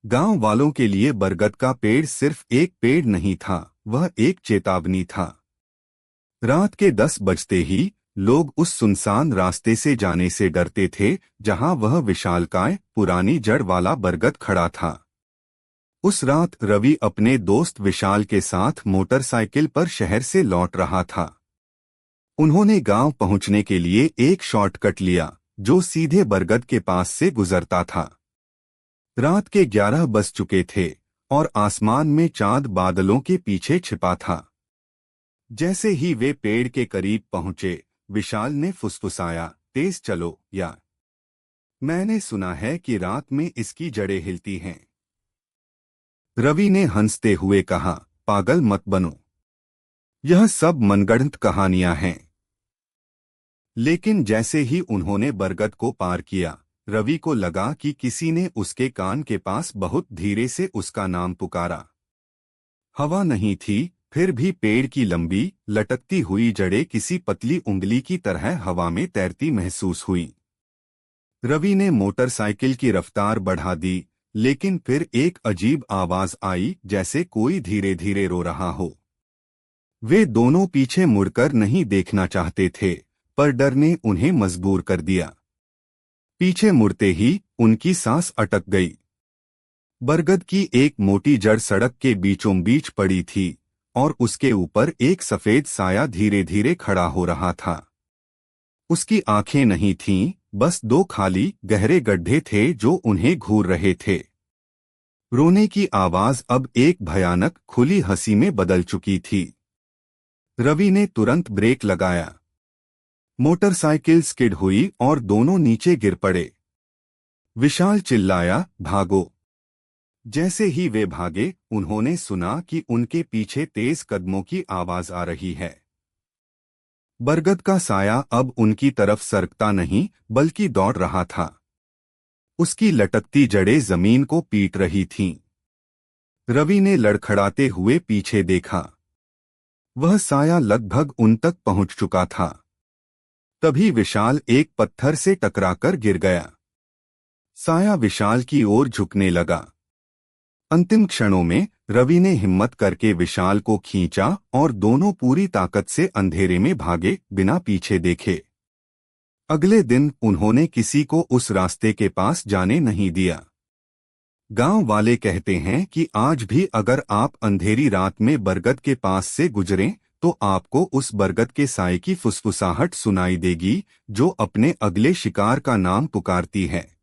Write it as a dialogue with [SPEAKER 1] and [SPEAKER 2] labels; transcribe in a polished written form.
[SPEAKER 1] गांव वालों के लिए बरगद का पेड़ सिर्फ एक पेड़ नहीं था, वह एक चेतावनी था। रात के 10 बजते ही लोग उस सुनसान रास्ते से जाने से डरते थे जहां वह विशालकाय पुरानी जड़ वाला बरगद खड़ा था। उस रात रवि अपने दोस्त विशाल के साथ मोटरसाइकिल पर शहर से लौट रहा था। उन्होंने गांव पहुंचने के लिए एक शॉर्टकट लिया जो सीधे बरगद के पास से गुजरता था। रात के 11 बज चुके थे और आसमान में चांद बादलों के पीछे छिपा था। जैसे ही वे पेड़ के करीब पहुंचे, विशाल ने फुसफुसाया, तेज चलो या मैंने सुना है कि रात में इसकी जड़ें हिलती हैं। रवि ने हंसते हुए कहा, पागल मत बनो, यह सब मनगढ़ंत कहानियां हैं। लेकिन जैसे ही उन्होंने बरगद को पार किया, रवि को लगा कि किसी ने उसके कान के पास बहुत धीरे से उसका नाम पुकारा। हवा नहीं थी, फिर भी पेड़ की लंबी लटकती हुई जड़ें किसी पतली उंगली की तरह हवा में तैरती महसूस हुई। रवि ने मोटरसाइकिल की रफ्तार बढ़ा दी, लेकिन फिर एक अजीब आवाज आई, जैसे कोई धीरे धीरे रो रहा हो। वे दोनों पीछे मुड़कर नहीं देखना चाहते थे, पर डर ने उन्हें मजबूर कर दिया। पीछे मुड़ते ही उनकी सांस अटक गई। बरगद की एक मोटी जड़ सड़क के बीचों बीच पड़ी थी और उसके ऊपर एक सफेद साया धीरे धीरे खड़ा हो रहा था। उसकी आंखें नहीं थीं, बस दो खाली गहरे गड्ढे थे जो उन्हें घूर रहे थे। रोने की आवाज अब एक भयानक खुली हंसी में बदल चुकी थी। रवि ने तुरंत ब्रेक लगाया। मोटरसाइकिल स्किड हुई और दोनों नीचे गिर पड़े। विशाल चिल्लाया, भागो। जैसे ही वे भागे, उन्होंने सुना कि उनके पीछे तेज कदमों की आवाज आ रही है। बरगद का साया अब उनकी तरफ सरकता नहीं, बल्कि दौड़ रहा था। उसकी लटकती जड़ें जमीन को पीट रही थीं। रवि ने लड़खड़ाते हुए पीछे देखा। वह साया लगभग उन तक पहुंच चुका था। तभी विशाल एक पत्थर से टकराकर गिर गया। साया विशाल की ओर झुकने लगा। अंतिम क्षणों में रवि ने हिम्मत करके विशाल को खींचा और दोनों पूरी ताकत से अंधेरे में भागे, बिना पीछे देखे। अगले दिन उन्होंने किसी को उस रास्ते के पास जाने नहीं दिया। गांव वाले कहते हैं कि आज भी अगर आप अंधेरी रात में बरगद के पास से गुजरें तो आपको उस बरगद के साए की फुसफुसाहट सुनाई देगी जो अपने अगले शिकार का नाम पुकारती है।